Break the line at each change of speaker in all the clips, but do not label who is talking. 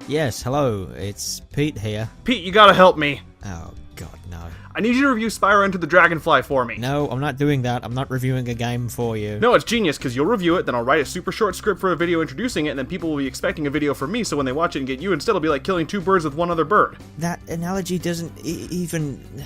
Yes, hello, it's Pete here.
Pete, you gotta help me.
Oh, God, no.
I need you to review Spyro Enter the Dragonfly for me.
No, I'm not doing that. I'm not reviewing a game for you.
No, it's genius, because you'll review it, then I'll write a super short script for a video introducing it, and then people will be expecting a video from me, so when they watch it and get you, instead it'll be like killing two birds with one other bird.
That analogy doesn't even...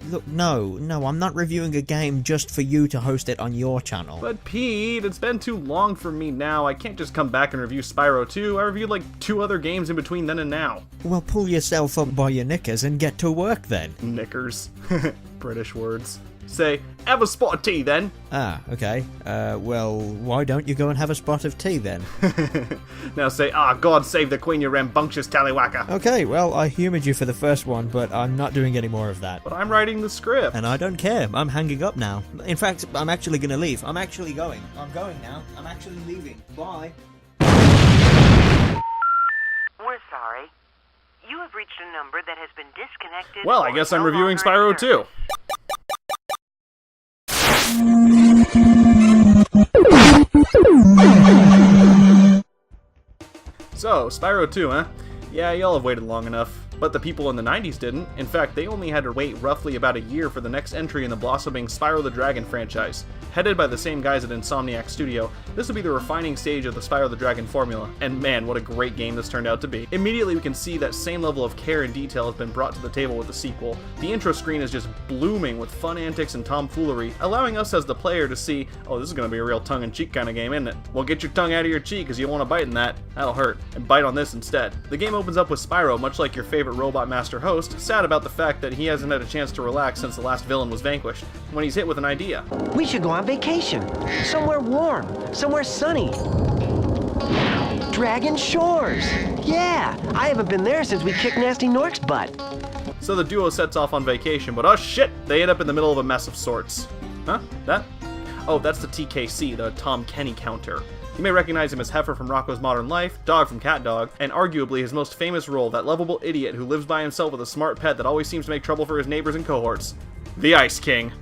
Look, no, I'm not reviewing a game just for you to host it on your channel.
But Pete, it's been too long for me now. I can't just come back and review Spyro 2. I reviewed like 2 other games in between then and now.
Well, pull yourself up by your knickers and get to work then.
Knickers. British words. Say, have a spot of tea then.
Ah, okay. Well, why don't you go and have a spot of tea then?
Now say, God save the Queen, you rambunctious tallywhacker.
Okay, well, I humoured you for the first one, but I'm not doing any more of that.
But I'm writing the script.
And I don't care. I'm hanging up now. In fact, I'm actually going to leave. I'm actually going. I'm going now. I'm actually leaving. Bye.
We're sorry. You have reached a number that has been disconnected.
Well, I guess I'm reviewing Spyro 2. So, Spyro 2, huh? Yeah, y'all have waited long enough. But the people in the 90s didn't. In fact, they only had to wait roughly about a year for the next entry in the blossoming Spyro the Dragon franchise. Headed by the same guys at Insomniac Studio, this will be the refining stage of the Spyro the Dragon formula. And man, what a great game this turned out to be. Immediately we can see that same level of care and detail has been brought to the table with the sequel. The intro screen is just blooming with fun antics and tomfoolery, allowing us as the player to see, oh, this is going to be a real tongue-in-cheek kind of game, isn't it? Well, get your tongue out of your cheek because you don't want to bite in that. That'll hurt. And bite on this instead. The game opens up with Spyro, much like your favorite Robot Master host, sad about the fact that he hasn't had a chance to relax since the last villain was vanquished, when he's hit with an idea.
We should go on vacation. Somewhere warm. Somewhere sunny. Dragon Shores. Yeah, I haven't been there since we kicked Nasty Nork's butt.
So the duo sets off on vacation, but oh shit, they end up in the middle of a mess of sorts. Huh? That? Oh, that's the TKC, the Tom Kenny counter. You may recognize him as Heifer from Rocko's Modern Life, Dog from Cat Dog, and arguably his most famous role, that lovable idiot who lives by himself with a smart pet that always seems to make trouble for his neighbors and cohorts. The Ice King.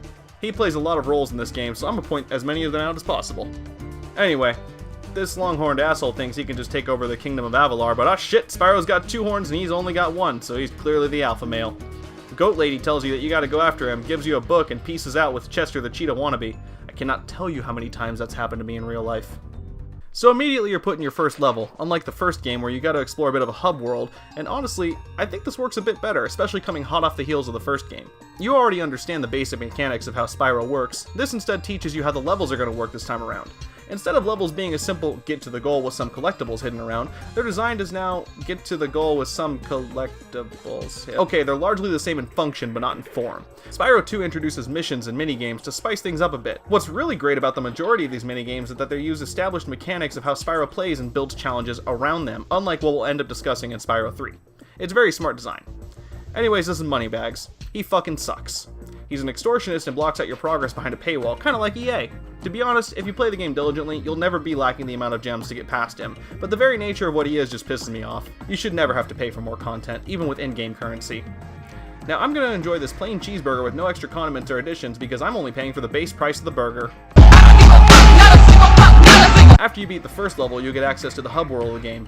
He plays a lot of roles in this game, so I'm gonna point as many of them out as possible. Anyway, this long-horned asshole thinks he can just take over the Kingdom of Avalar, but shit, Spyro's got 2 horns and he's only got 1, so he's clearly the alpha male. The Goat Lady tells you that you gotta go after him, gives you a book, and pieces out with Chester the Cheetah wannabe. I cannot tell you how many times that's happened to me in real life. So immediately you're put in your first level, unlike the first game where you gotta explore a bit of a hub world, and honestly, I think this works a bit better, especially coming hot off the heels of the first game. You already understand the basic mechanics of how Spyro works, this instead teaches you how the levels are gonna work this time around. Instead of levels being a simple get to the goal with some collectibles hidden around, they're designed as now get to the goal with some collectibles. Okay, they're largely the same in function, but not in form. Spyro 2 introduces missions and minigames to spice things up a bit. What's really great about the majority of these minigames is that they use established mechanics of how Spyro plays and builds challenges around them, unlike what we'll end up discussing in Spyro 3. It's very smart design. Anyways, this is Moneybags. He fucking sucks. He's an extortionist and blocks out your progress behind a paywall, kinda like EA. To be honest, if you play the game diligently, you'll never be lacking the amount of gems to get past him, but the very nature of what he is just pisses me off. You should never have to pay for more content, even with in-game currency. Now, I'm gonna enjoy this plain cheeseburger with no extra condiments or additions because I'm only paying for the base price of the burger. After you beat the first level, you'll get access to the hub world of the game.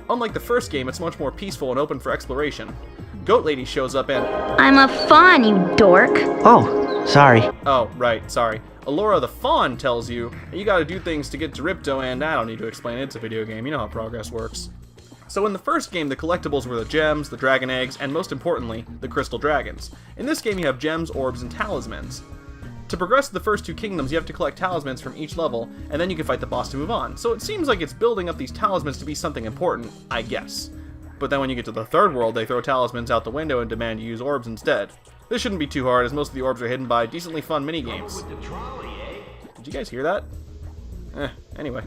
Unlike the first game, it's much more peaceful and open for exploration. Goat Lady shows up and...
I'm a fawn, you dork.
Oh, sorry.
Oh, right, sorry. Alora the Fawn tells you that you gotta do things to get to Ripto, and I don't need to explain it, it's a video game, you know how progress works. So in the first game, the collectibles were the gems, the dragon eggs, and most importantly, the crystal dragons. In this game, you have gems, orbs, and talismans. To progress to the first 2 kingdoms, you have to collect talismans from each level, and then you can fight the boss to move on. So it seems like it's building up these talismans to be something important, I guess. But then when you get to the third world, they throw talismans out the window and demand you use orbs instead. This shouldn't be too hard, as most of the orbs are hidden by decently fun minigames. Did you guys hear that? Anyway.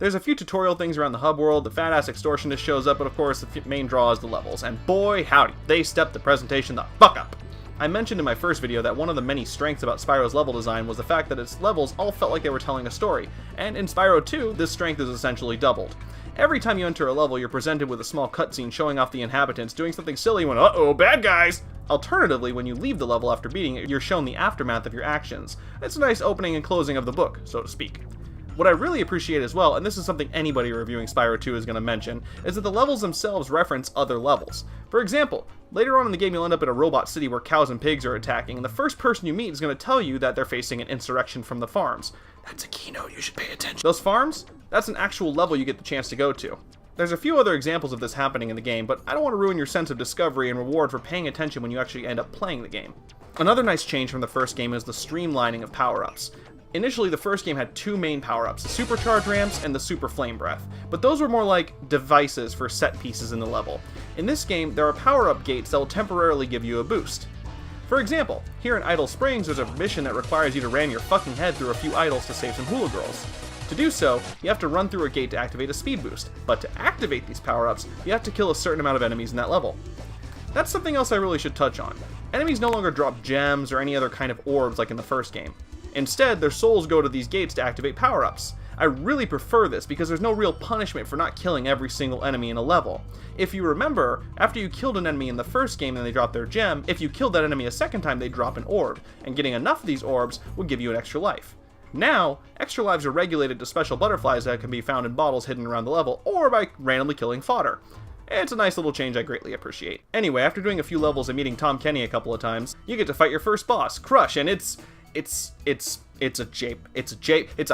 There's a few tutorial things around the hub world, the fat-ass extortionist shows up, but of course the main draw is the levels, and boy howdy, they stepped the presentation the fuck up! I mentioned in my first video that one of the many strengths about Spyro's level design was the fact that its levels all felt like they were telling a story, and in Spyro 2, this strength is essentially doubled. Every time you enter a level, you're presented with a small cutscene showing off the inhabitants doing something silly when, uh-oh, bad guys! Alternatively, when you leave the level after beating it, you're shown the aftermath of your actions. It's a nice opening and closing of the book, so to speak. What I really appreciate as well, and this is something anybody reviewing Spyro 2 is going to mention, is that the levels themselves reference other levels. For example, later on in the game you'll end up in a robot city where cows and pigs are attacking, and the first person you meet is going to tell you that they're facing an insurrection from the farms. That's a keynote, you should pay attention. Those farms? That's an actual level you get the chance to go to. There's a few other examples of this happening in the game, but I don't want to ruin your sense of discovery and reward for paying attention when you actually end up playing the game. Another nice change from the first game is the streamlining of power-ups. Initially, the first game had two main power-ups, the Supercharge Ramps and the Super Flame Breath, but those were more like devices for set pieces in the level. In this game, there are power-up gates that will temporarily give you a boost. For example, here in Idle Springs, there's a mission that requires you to ram your fucking head through a few idols to save some hula girls. To do so, you have to run through a gate to activate a speed boost, but to activate these power-ups, you have to kill a certain amount of enemies in that level. That's something else I really should touch on. Enemies no longer drop gems or any other kind of orbs like in the first game. Instead, their souls go to these gates to activate power-ups. I really prefer this because there's no real punishment for not killing every single enemy in a level. If you remember, after you killed an enemy in the first game and they dropped their gem, if you killed that enemy a second time they drop an orb, and getting enough of these orbs would give you an extra life. Now, extra lives are regulated to special butterflies that can be found in bottles hidden around the level, or by randomly killing fodder. It's a nice little change I greatly appreciate. Anyway, after doing a few levels and meeting Tom Kenny a couple of times, you get to fight your first boss, Crush, and it's a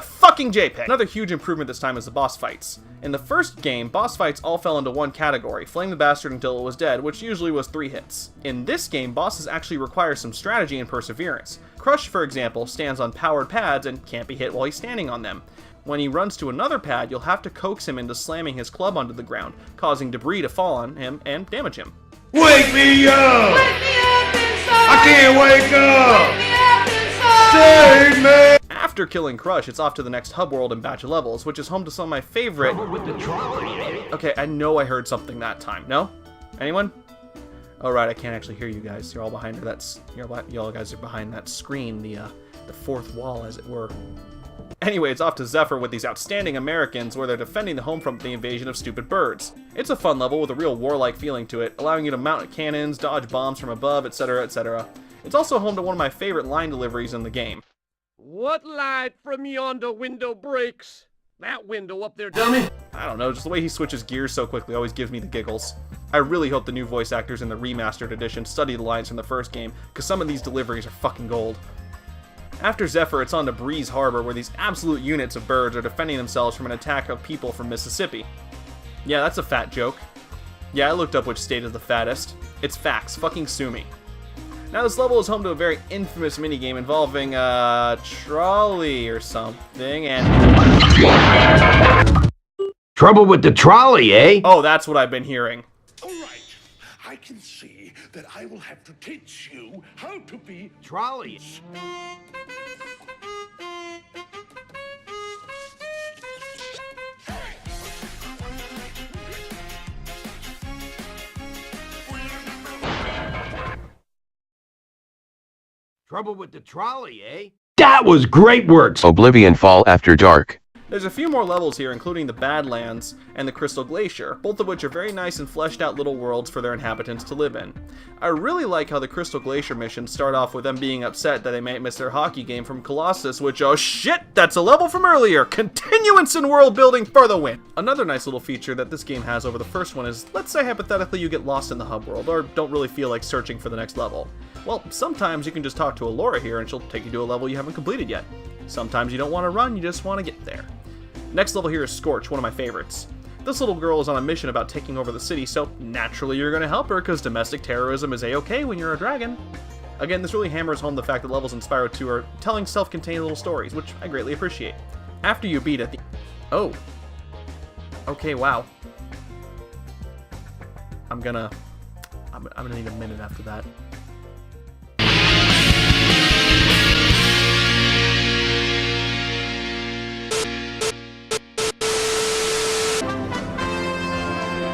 fucking JPEG. Another huge improvement this time is the boss fights. In the first game, boss fights all fell into one category, flame the bastard until it was dead, which usually was 3 hits. In this game, bosses actually require some strategy and perseverance. Crush, for example, stands on powered pads and can't be hit while he's standing on them. When he runs to another pad, you'll have to coax him into slamming his club onto the ground, causing debris to fall on him and damage him.
Wake me up! Wake me up inside! I can't wake up! Wake me up inside! Save me!
After killing Crush, it's off to the next hub world and batch of levels, which is home to some of my favorite... Okay, I know I heard something that time. No? Anyone? Oh, right, I can't actually hear you guys. You're all behind her. Y'all guys are behind that screen, the fourth wall, as it were. Anyway, it's off to Zephyr with these outstanding Americans where they're defending the home from the invasion of stupid birds. It's a fun level with a real warlike feeling to it, allowing you to mount cannons, dodge bombs from above, etc., etc. It's also home to one of my favorite line deliveries in the game.
What light from yonder window breaks? That window up there, dummy!
I don't know, just the way he switches gears so quickly always gives me the giggles. I really hope the new voice actors in the remastered edition study the lines from the first game, because some of these deliveries are fucking gold. After Zephyr, it's on to Breeze Harbor, where these absolute units of birds are defending themselves from an attack of people from Mississippi. Yeah, that's a fat joke. Yeah, I looked up which state is the fattest. It's facts, fucking sue me. Now this level is home to a very infamous minigame involving a trolley or something, and...
Trouble with the trolley, eh?
Oh, that's what I've been hearing.
All right, I can see that I will have to teach you how to be
Trolleys. Trouble with the trolley, eh? That was great work!
Oblivion Fall After Dark.
There's a few more levels here, including the Badlands and the Crystal Glacier, both of which are very nice and fleshed out little worlds for their inhabitants to live in. I really like how the Crystal Glacier missions start off with them being upset that they might miss their hockey game from Colossus, which, oh shit, that's a level from earlier! Continuance in world building for the win! Another nice little feature that this game has over the first one is, let's say hypothetically you get lost in the hub world, or don't really feel like searching for the next level. Well, sometimes you can just talk to Alora here and she'll take you to a level you haven't completed yet. Sometimes you don't want to run, you just want to get there. Next level here is Scorch, one of my favorites. This little girl is on a mission about taking over the city, so naturally you're going to help her because domestic terrorism is a-okay when you're a dragon. Again, this really hammers home the fact that levels in Spyro 2 are telling self-contained little stories, which I greatly appreciate. After you beat it, Oh. Okay, wow. I'm gonna need a minute after that.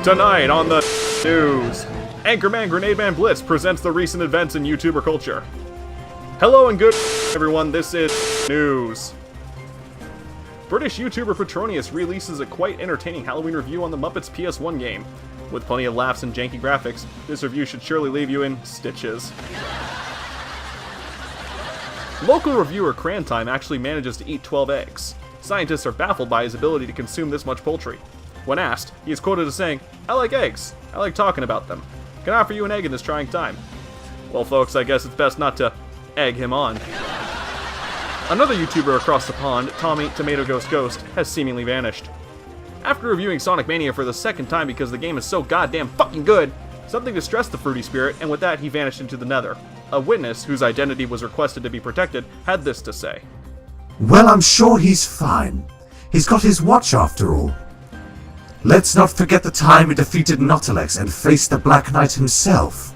Tonight on the news, Anchorman Blitz presents the recent events in YouTuber culture. Hello and good everyone, this is news. British YouTuber Petronius releases a quite entertaining Halloween review on the Muppets PS1 game. With plenty of laughs and janky graphics, this review should surely leave you in stitches. Local reviewer Crantime actually manages to eat 12 eggs. Scientists are baffled by his ability to consume this much poultry. When asked, he is quoted as saying, "I like eggs. I like talking about them. Can I offer you an egg in this trying time?" Well, folks, I guess it's best not to egg him on. Another YouTuber across the pond, Tommy Tomato Ghost Ghost, has seemingly vanished. After reviewing Sonic Mania for the second time because the game is so goddamn fucking good, something distressed the fruity spirit, and with that he vanished into the nether. A witness, whose identity was requested to be protected, had this to say.
"Well, I'm sure he's fine. He's got his watch after all. Let's not forget the time he defeated Nautilus and faced the Black Knight himself.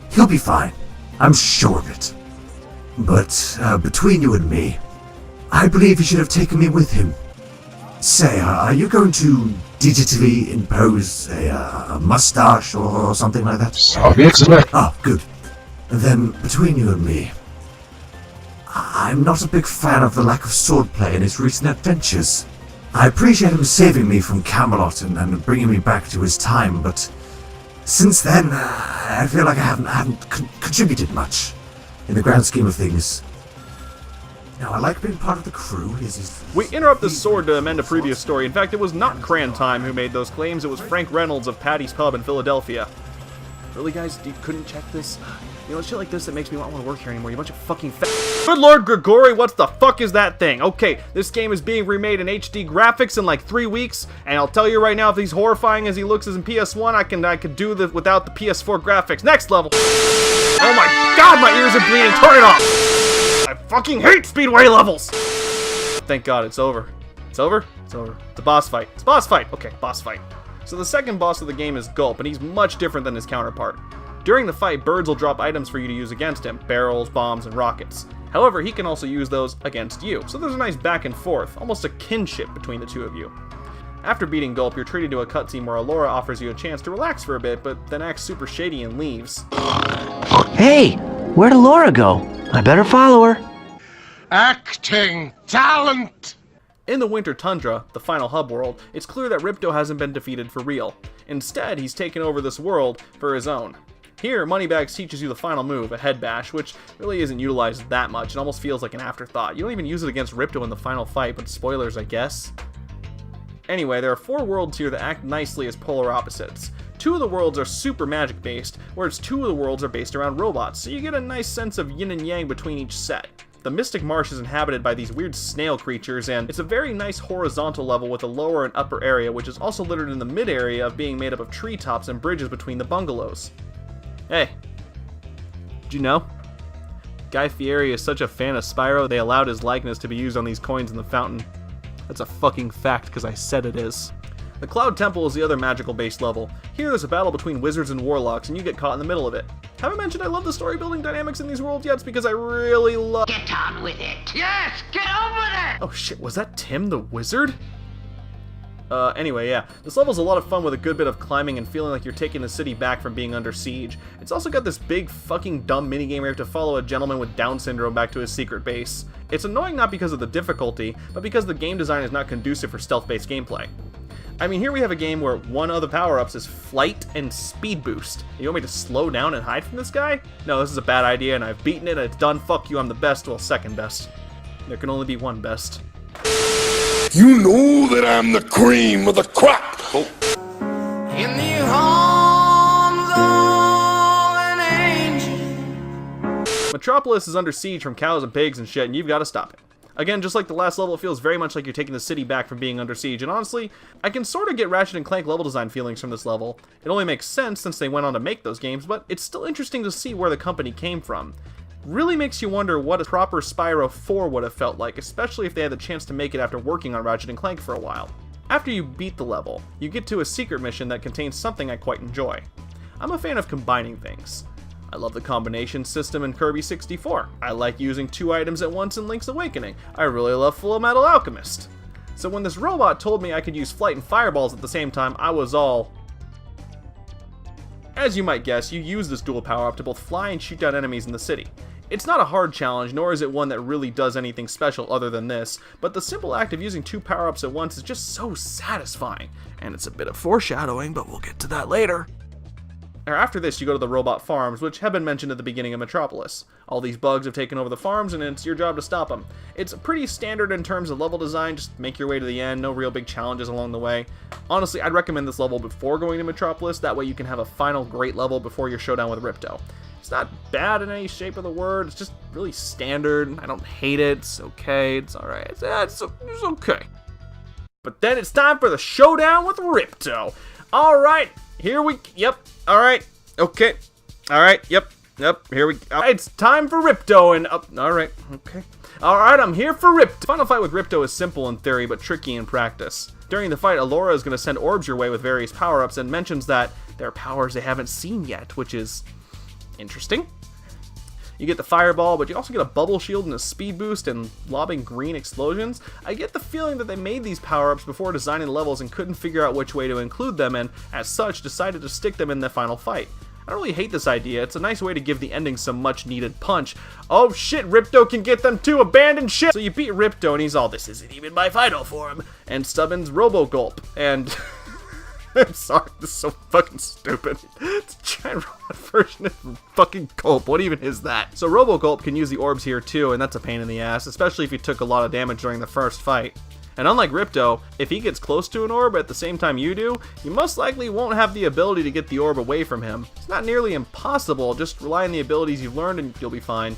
He'll be fine. I'm sure of it. But, between you and me, I believe he should have taken me with him. Say, are you going to digitally impose a mustache or something like that?" "Ah, good. Then, between you and me, I'm not a big fan of the lack of swordplay in his recent adventures. I appreciate him saving me from Camelot and bringing me back to his time, but since then, I feel like I haven't contributed much in the grand scheme of things. Now, I like being part of the crew.
We interrupt this sword to amend a previous story. In fact, it was not Cran Time who made those claims, it was Frank Reynolds of Patty's Pub in Philadelphia. Really, guys? You couldn't check this? You know, it's shit like this that makes me not want to work here anymore. You bunch of fucking Good Lord, Grigory, what the fuck is that thing? Okay, this game is being remade in HD graphics in like 3 weeks, and I'll tell you right now, if he's horrifying as he looks as in PS1, I could do this without the PS4 graphics. Next level! Oh my god, my ears are bleeding! Turn it off! I fucking hate Speedway levels! Thank god, it's over. It's over? It's over. It's a boss fight. It's a boss fight! Okay, boss fight. So the second boss of the game is Gulp, and he's much different than his counterpart. During the fight, birds will drop items for you to use against him, barrels, bombs, and rockets. However, he can also use those against you, so there's a nice back and forth, almost a kinship between the two of you. After beating Gulp, you're treated to a cutscene where Alora offers you a chance to relax for a bit, but then acts super shady and leaves.
Hey, where'd Alora go? I better follow her.
Acting talent!
In the Winter Tundra, the final hub world, it's clear that Ripto hasn't been defeated for real. Instead, he's taken over this world for his own. Here, Moneybags teaches you the final move, a head bash, which really isn't utilized that much. It almost feels like an afterthought. You don't even use it against Ripto in the final fight, but spoilers, I guess. Anyway, there are 4 worlds here that act nicely as polar opposites. 2 of the worlds are super magic based, whereas 2 of the worlds are based around robots, so you get a nice sense of yin and yang between each set. The Mystic Marsh is inhabited by these weird snail creatures, and it's a very nice horizontal level with a lower and upper area, which is also littered in the mid area of being made up of treetops and bridges between the bungalows. Hey, did you know? Guy Fieri is such a fan of Spyro, they allowed his likeness to be used on these coins in the fountain. That's a fucking fact, because I said it is. The Cloud Temple is the other magical-based level. Here there's a battle between wizards and warlocks, and you get caught in the middle of it. Haven't mentioned I love the story-building dynamics in these worlds yet, it's because I really love—
Get on with it. Yes, get on with it.
Oh shit, was that Tim the Wizard? Anyway, yeah. This level's a lot of fun with a good bit of climbing and feeling like you're taking the city back from being under siege. It's also got this big fucking dumb minigame where you have to follow a gentleman with Down syndrome back to his secret base. It's annoying not because of the difficulty, but because the game design is not conducive for stealth-based gameplay. I mean, here we have a game where one of the power-ups is flight and speed boost. You want me to slow down and hide from this guy? No, this is a bad idea, and I've beaten it, and it's done. Fuck you, I'm the best. Well, second best. There can only be one best.
You know that I'm the cream of the crop. Oh.
In the arms of an angel.
Metropolis is under siege from cows and pigs and shit, and you've got to stop it. Again, just like the last level, it feels very much like you're taking the city back from being under siege, and honestly, I can sort of get Ratchet & Clank level design feelings from this level. It only makes sense since they went on to make those games, but it's still interesting to see where the company came from. Really makes you wonder what a proper Spyro 4 would have felt like, especially if they had the chance to make it after working on Ratchet & Clank for a while. After you beat the level, you get to a secret mission that contains something I quite enjoy. I'm a fan of combining things. I love the combination system in Kirby 64. I like using 2 items at once in Link's Awakening. I really love Full Metal Alchemist. So when this robot told me I could use flight and fireballs at the same time, I was all... As you might guess, you use this dual power-up to both fly and shoot down enemies in the city. It's not a hard challenge, nor is it one that really does anything special other than this, but the simple act of using 2 power-ups at once is just so satisfying. And it's a bit of foreshadowing, but we'll get to that later. After this, you go to the robot farms, which have been mentioned at the beginning of Metropolis. All these bugs have taken over the farms, and it's your job to stop them. It's pretty standard in terms of level design, just make your way to the end, no real big challenges along the way. Honestly, I'd recommend this level before going to Metropolis, that way you can have a final great level before your showdown with Ripto. It's not bad in any shape of the word, it's just really standard. I don't hate it, it's okay, it's alright, it's okay. But then it's time for the showdown with Ripto. Alright, here we, yep, alright, okay, alright, yep, here we go. It's time for Ripto and, alright, okay. Alright, I'm here for Ripto. The final fight with Ripto is simple in theory, but tricky in practice. During the fight, Alora is going to send orbs your way with various power-ups and mentions that they're powers they haven't seen yet, which is interesting. You get the fireball, but you also get a bubble shield and a speed boost and lobbing green explosions. I get the feeling that they made these power-ups before designing the levels and couldn't figure out which way to include them, and as such decided to stick them in the final fight. I don't really hate this idea, it's a nice way to give the ending some much needed punch. Oh shit, Ripto can get them too, abandoned shit! So you beat Ripto and he's all, this isn't even my final form, and Stubbins Robo-Gulp, and... I'm sorry, this is so fucking stupid. It's a giant robot version of fucking Gulp. What even is that? So Robo-Gulp can use the orbs here too, and that's a pain in the ass, especially if you took a lot of damage during the first fight. And unlike Ripto, if he gets close to an orb at the same time you do, you most likely won't have the ability to get the orb away from him. It's not nearly impossible, just rely on the abilities you've learned and you'll be fine.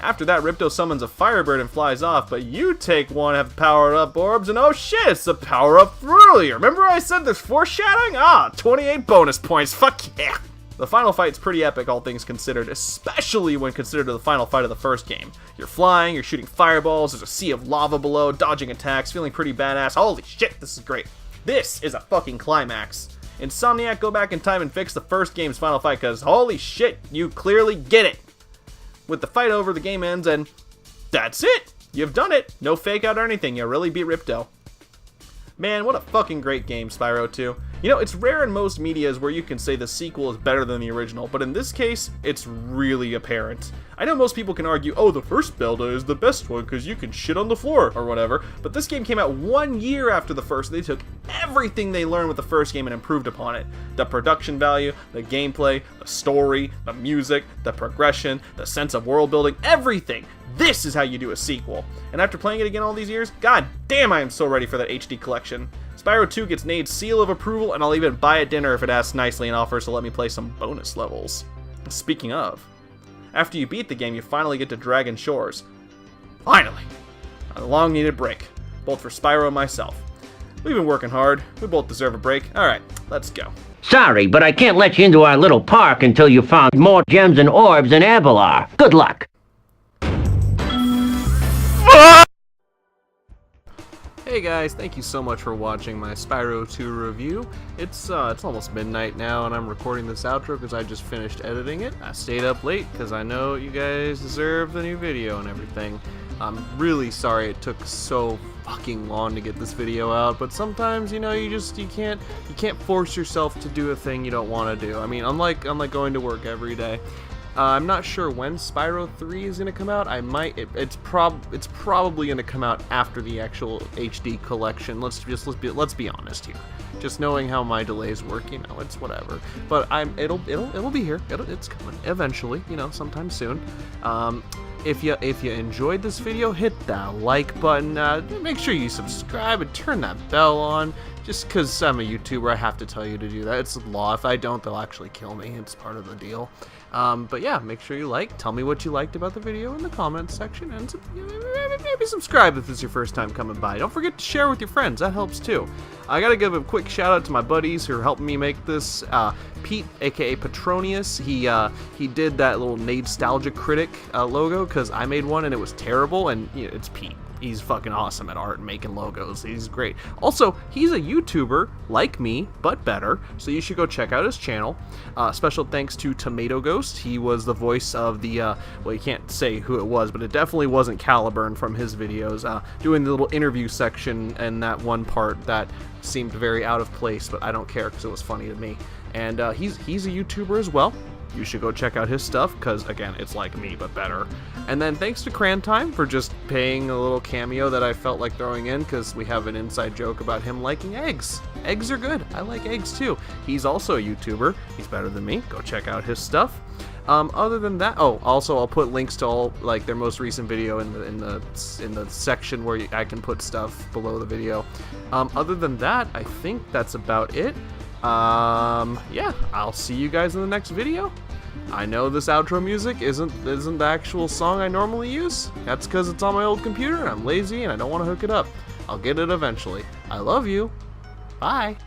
After that, Ripto summons a Firebird and flies off, but you take one of the powered-up orbs, and oh shit, it's the power-up from earlier. Remember I said there's foreshadowing? 28 bonus points, fuck yeah! The final fight's pretty epic, all things considered, especially when considered the final fight of the first game. You're flying, you're shooting fireballs, there's a sea of lava below, dodging attacks, feeling pretty badass. Holy shit, this is great. This is a fucking climax. Insomniac, go back in time and fix the first game's final fight, because holy shit, you clearly get it. With the fight over, the game ends, and that's it! You've done it! No fake out or anything, you really beat Ripto. Man, what a fucking great game, Spyro 2. You know, it's rare in most medias where you can say the sequel is better than the original, but in this case, it's really apparent. I know most people can argue, oh, the first Zelda is the best one because you can shit on the floor, or whatever, but this game came out 1 year after the first, and they took everything they learned with the first game and improved upon it. The production value, the gameplay, the story, the music, the progression, the sense of world building, everything. This is how you do a sequel. And after playing it again all these years, god damn, I am so ready for that HD collection. Spyro 2 gets Nade's seal of approval, and I'll even buy it dinner if it asks nicely and offers to let me play some bonus levels. Speaking of, after you beat the game, you finally get to Dragon Shores. Finally! A long-needed break, both for Spyro and myself. We've been working hard. We both deserve a break. Alright, let's go.
Sorry, but I can't let you into our little park until you found more gems and orbs in Abelar. Good luck!
Hey guys, thank you so much for watching my Spyro 2 review. It's almost midnight now and I'm recording this outro because I just finished editing it. I stayed up late because I know you guys deserve the new video and everything. I'm really sorry it took so fucking long to get this video out, but sometimes, you know, you can't force yourself to do a thing you don't want to do. I mean, unlike going to work every day. I'm not sure when Spyro 3 is going to come out. It's probably going to come out after the actual HD collection. Let's be honest here. Just knowing how my delays work, you know, it's whatever. But it'll be here. It's coming eventually, you know, sometime soon. If you enjoyed this video, hit that like button. Make sure you subscribe and turn that bell on. Just because I'm a YouTuber, I have to tell you to do that. It's law. If I don't, they'll actually kill me. It's part of the deal. But yeah, make sure you like. Tell me what you liked about the video in the comments section. And maybe subscribe if this is your first time coming by. Don't forget to share with your friends. That helps too. I gotta give a quick shout out to my buddies who are helping me make this. Pete, aka Petronius, he did that little Nade Nostalgia Critic logo because I made one and it was terrible. And you know, it's Pete. He's fucking awesome at art and making logos. He's great. Also, he's a YouTuber like me, but better, so you should go check out his channel. Special thanks to Tomato Ghost. He was the voice of the, well, you can't say who it was, but it definitely wasn't Caliburn from his videos, doing the little interview section and that one part that seemed very out of place, but I don't care because it was funny to me. And he's a YouTuber as well. You should go check out his stuff, because, again, it's like me, but better. And then thanks to Crantime for just paying a little cameo that I felt like throwing in, because we have an inside joke about him liking eggs. Eggs are good. I like eggs, too. He's also a YouTuber. He's better than me. Go check out his stuff. Other than that, also I'll put links to all like their most recent video in the section where I can put stuff below the video. Other than that, I think that's about it. Yeah, I'll see you guys in the next video. I know this outro music isn't the actual song I normally use. That's because it's on my old computer and I'm lazy and I don't want to hook it up. I'll get it eventually. I love you. Bye.